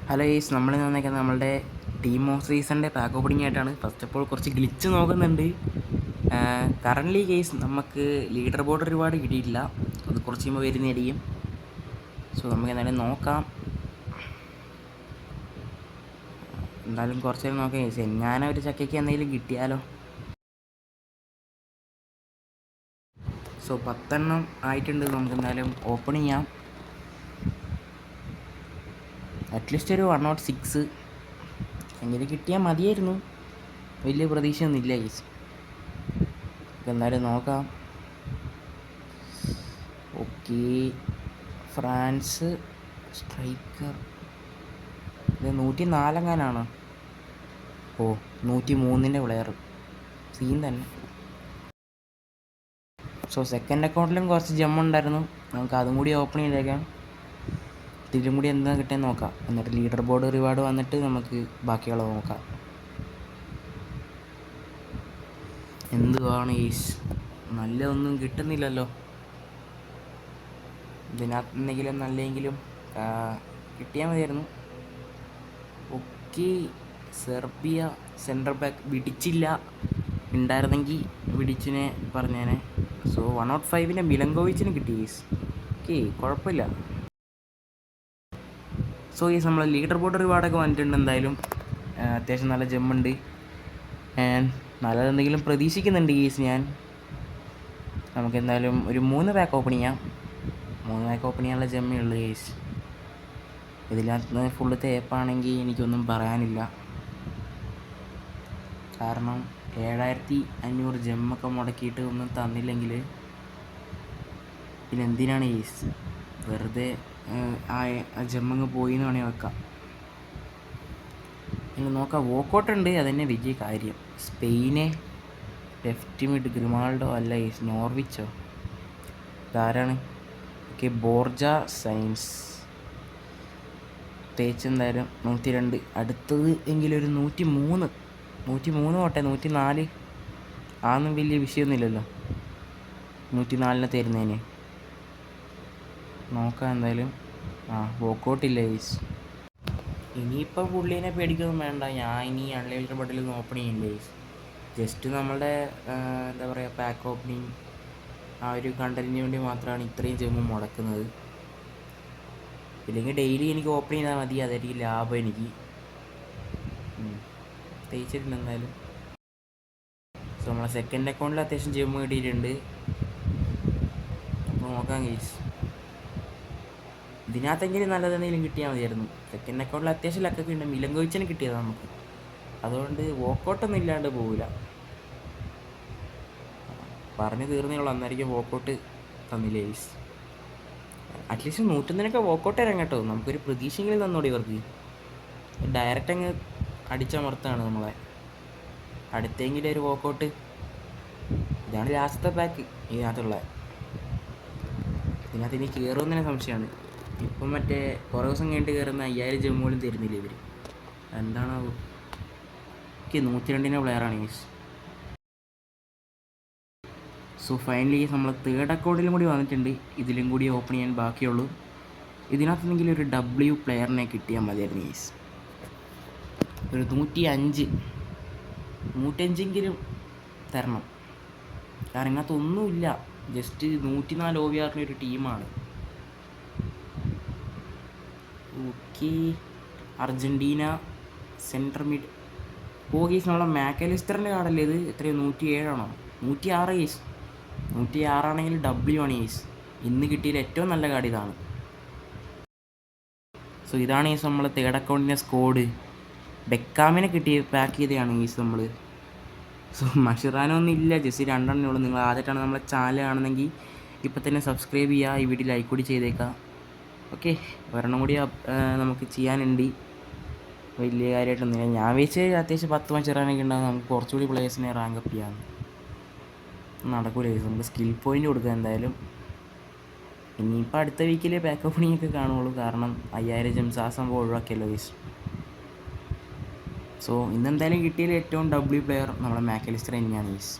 Hello is നമ്മൾ വന്നേക്കുന്നത് നമ്മളുടെ ടീം ഓഫ് സീസണിൻ്റെ പാക്ക് ഓപ്പണിംഗ് ആയിട്ടാണ്. ഫസ്റ്റ് ഓഫ് ഓൾ കുറച്ച് ഗ്ലിച്ച് നോക്കുന്നുണ്ട്. കറൻ്റ്ലി കേസ് നമുക്ക് ലീഡർ ബോർഡ് ഒരുപാട് കിട്ടിയിട്ടില്ല, അത് കുറച്ച് കഴിയുമ്പോൾ വരുന്നതായിരിക്കും. സോ നമുക്ക് എന്തായാലും നോക്കാം. എന്തായാലും കുറച്ച് നേരം നോക്കാം കേസ്. എങ്ങാനും ഒരു ചക്കയ്ക്ക് എന്തെങ്കിലും കിട്ടിയാലോ. സോ 10 എണ്ണം ആയിട്ടുണ്ട്. നമുക്ക് എന്തായാലും ഓപ്പൺ ചെയ്യാം. അറ്റ്ലീസ്റ്റ് ഒരു 106 എങ്കിലും കിട്ടിയാൽ മതിയായിരുന്നു. വലിയ പ്രതീക്ഷയൊന്നുമില്ല കേസ്. എന്തായാലും നോക്കാം. ഓക്കെ, ഫ്രാൻസ് സ്ട്രൈക്കർ ഇത് 104 എങ്ങാനാണ്. ഓ, 103 പ്ലെയർ സീൻ തന്നെ. സോ സെക്കൻഡ് അക്കൗണ്ടിലും കുറച്ച് ജമ്മുണ്ടായിരുന്നു, നമുക്ക് അതും കൂടി ഓപ്പൺ ചെയ്തേക്കാം. ഇതിലും കൂടി എന്താ കിട്ടിയെന്ന് നോക്കാം. എന്നിട്ട് ലീഡർ ബോർഡ് റിവാർഡ് വന്നിട്ട് നമുക്ക് ബാക്കിയുള്ളത് നോക്കാം. എന്തുവാണ് ഈ നല്ലതൊന്നും കിട്ടുന്നില്ലല്ലോ. ഇതിനകത്ത് എന്തെങ്കിലും നല്ലെങ്കിലും കിട്ടിയാൽ മതിയായിരുന്നു. ഓക്കെ, സെർബിയ സെൻട്രൽ ബാക്ക് വിടിച്ചില്ല. ഉണ്ടായിരുന്നെങ്കിൽ വിടിച്ചിനെ പറഞ്ഞേനെ. സോ 105 മിലങ്കോവിച്ചിന് കിട്ടി ഈസ്. ഓക്കെ, കുഴപ്പമില്ല. സോ ഈസ് നമ്മൾ ലീഡർ ബോർഡ് റിവാർഡൊക്കെ വന്നിട്ടുണ്ട്. എന്തായാലും അത്യാവശ്യം നല്ല ജമ്മുണ്ട്. നല്ലതെന്തെങ്കിലും പ്രതീക്ഷിക്കുന്നുണ്ട് ഈസ് ഞാൻ. നമുക്ക് എന്തായാലും ഒരു 3 പാക്ക് ഓപ്പൺ ചെയ്യാം. 3 പാക്ക് ഓപ്പൺ ചെയ്യാനുള്ള ജമ്മേ ഉള്ളൂ ഈസ്. ഇതിനകത്ത് ഫുള്ള് തേപ്പാണെങ്കിൽ എനിക്കൊന്നും പറയാനില്ല. കാരണം 7500 ജമ്മൊക്കെ മുടക്കിയിട്ട് ഒന്നും തന്നില്ലെങ്കിൽ പിന്നെ എന്തിനാണ് ഈസ്. വെറുതെ ആ ജമ്മങ്ങ് പോയി എന്ന് വേണമെങ്കിൽ വെക്കാം. ഇനി നോക്കാം. വോക്കൗട്ടുണ്ട്, അതന്നെ വലിയ കാര്യം. സ്പെയിനെ ലെഫ്റ്റ് മിഡ് ഗ്രിമാൾഡോ അല്ല ഈസ്, നോർവിച്ചോ ഇതാരാണ്? ഓക്കെ, ബോർജ സൈൻസ് തേച്ചെന്തായാലും 102. അടുത്തത് എങ്കിലും ഒരു 103 പോട്ടെ. 104 ആന്നും വലിയ വിഷയമൊന്നുമില്ലല്ലോ. 104 തരുന്നതിന് നോക്കാം എന്തായാലും. വോക്കൗട്ടില്ല ഈസ്. ഇനിയിപ്പോൾ പുള്ളീനെ പേടിക്കൊന്നും വേണ്ട. ഞാൻ ഇനി അൺലിമിറ്റഡ് ബട്ടിൽ ഓപ്പൺ ചെയ്യില്ല ഈസ്. ജസ്റ്റ് നമ്മളുടെ എന്താ പറയുക, പാക്ക് ഓപ്പണിങ് ആ ഒരു കണ്ടന്റിന് വേണ്ടി മാത്രമാണ് ഇത്രയും ജമ്മ് മുടക്കുന്നത്. ഇല്ലെങ്കിൽ ഡെയിലി എനിക്ക് ഓപ്പൺ ചെയ്താൽ മതി, അതായിരിക്കും ലാഭം എനിക്ക്. തേച്ചിട്ടുണ്ട് എന്തായാലും. സോ നമ്മളെ സെക്കൻഡ് അക്കൗണ്ടിൽ അത്യാവശ്യം ജമ്മ് കിട്ടിയിട്ടുണ്ട്. അപ്പോൾ നോക്കാം ഗെയ്സ്. ഇതിനകത്തെങ്കിലും നല്ലതെന്തെങ്കിലും കിട്ടിയാൽ മതിയായിരുന്നു. സെക്കൻഡ് അക്കൗണ്ടിൽ അത്യാവശ്യം ലക്കൊക്കെ ഉണ്ട്. മിലങ്കോവിച്ചിന് കിട്ടിയതാണ് നമുക്ക്, അതുകൊണ്ട് വോക്കൗട്ടൊന്നും ഇല്ലാണ്ട് പോവില്ല. പറഞ്ഞു തീർന്നേയുള്ളൂ, അന്നായിരിക്കും വോക്കൗട്ട് തന്നില്ലേ ഗെയ്സ്. അറ്റ്ലീസ്റ്റ് 101 വോക്കൗട്ട് തരാം കേട്ടോ. നമുക്കൊരു പ്രതീക്ഷയെങ്കിലും തന്നോടെ ഇവർക്ക്. ഡയറക്റ്റ് അങ്ങ് അടിച്ചമർത്താണ് നമ്മളെ. അടുത്തെങ്കിലും ഒരു വോക്കൗട്ട്. ഇതാണ് ലാസ്റ്റത്തെ പാക്ക് ഇതിനകത്തുള്ള. ഇതിനകത്ത് ഇനി കയറുമെന്ന് തന്നെ സംശയമാണ്. ഇപ്പം മറ്റേ കുറേ ദിവസം കഴിഞ്ഞിട്ട് കയറുന്ന 5000 ജമ്മുകളും തരുന്നില്ല ഇവർ. എന്താണാവോ. ഓക്കെ, 102 പ്ലെയറാണ് ഈസ്. സോ ഫൈനലി നമ്മൾ തേർഡ് അക്കൗണ്ടിലും കൂടി വന്നിട്ടുണ്ട്. ഇതിലും കൂടി ഓപ്പൺ ചെയ്യാൻ ബാക്കിയുള്ളൂ. ഇതിനകത്തെങ്കിലും ഒരു W പ്ലെയറിനെ കിട്ടിയാൽ മതിയായിരുന്നു ഈസ്. ഒരു 105 തരണം. കാരണം ഇതിനകത്തൊന്നുമില്ല. ജസ്റ്റ് 104 OVR ഒരു ടീമാണ്. Okay, Argentina central mid. ഗീസ് നമ്മളെ മാക്കലിസ്റ്ററിൻ്റെ കാർഡല്ലേ ഇത്. എത്രയോ 107 106 ഗീസ്. 106 ആണെങ്കിൽ W ആണ് ഗീസ്. ഇന്ന് കിട്ടിയതിൽ ഏറ്റവും നല്ല കാർഡ് ഇതാണ്. സോ ഇതാണ് ഗീസ് നമ്മൾ തേർഡ് അക്കൗണ്ടിൻ്റെ സ്കോഡ്. ബെക്കാമിനെ പാക്ക് ചെയ്തതാണ് ഗീസ് നമ്മൾ. സോ മഷിറാനൊന്നും ഇല്ല, ജസ്റ്റ് 2 എണ്ണേ ഉള്ളൂ. നിങ്ങൾ ആദ്യമായിട്ടാണ് നമ്മളെ ചാനൽ കാണുന്നെങ്കിൽ ഇപ്പം തന്നെ സബ്സ്ക്രൈബ് ചെയ്യുക, ഈ വീഡിയോ ലൈക്ക് കൂടി ചെയ്തേക്കാം. ഓക്കെ, ഒരെണ്ണം കൂടി നമുക്ക് ചെയ്യാനുണ്ട്. വലിയ കാര്യമായിട്ടൊന്നുമില്ല. ഞാൻ വെച്ച് അത്യാവശ്യം 10 മഷിറാനൊക്കെ ഉണ്ടാകും. നമുക്ക് കുറച്ചുകൂടി പ്ലേയേഴ്സിനെ റാങ്ക് അപ്പ് ചെയ്യാം. നടക്കൂല, നമുക്ക് സ്കിൽ പോയിൻ്റ് കൊടുക്കുക എന്തായാലും. ഇനിയിപ്പോൾ അടുത്ത വീക്കിൽ പാക്ക് ഓപ്പണിംഗ് ഒക്കെ കാണുള്ളൂ. കാരണം 5000 ജെംസ് ആ സംഭവം ഒഴിവാക്കിയല്ലോ ഗൈസ്. സോ ഇന്നെന്തായാലും കിട്ടിയതിൽ ഏറ്റവും W പ്ലെയർ നമ്മളെ മാക്കലിസ്റ്റർ തന്നെയാണ് ഗൈസ്.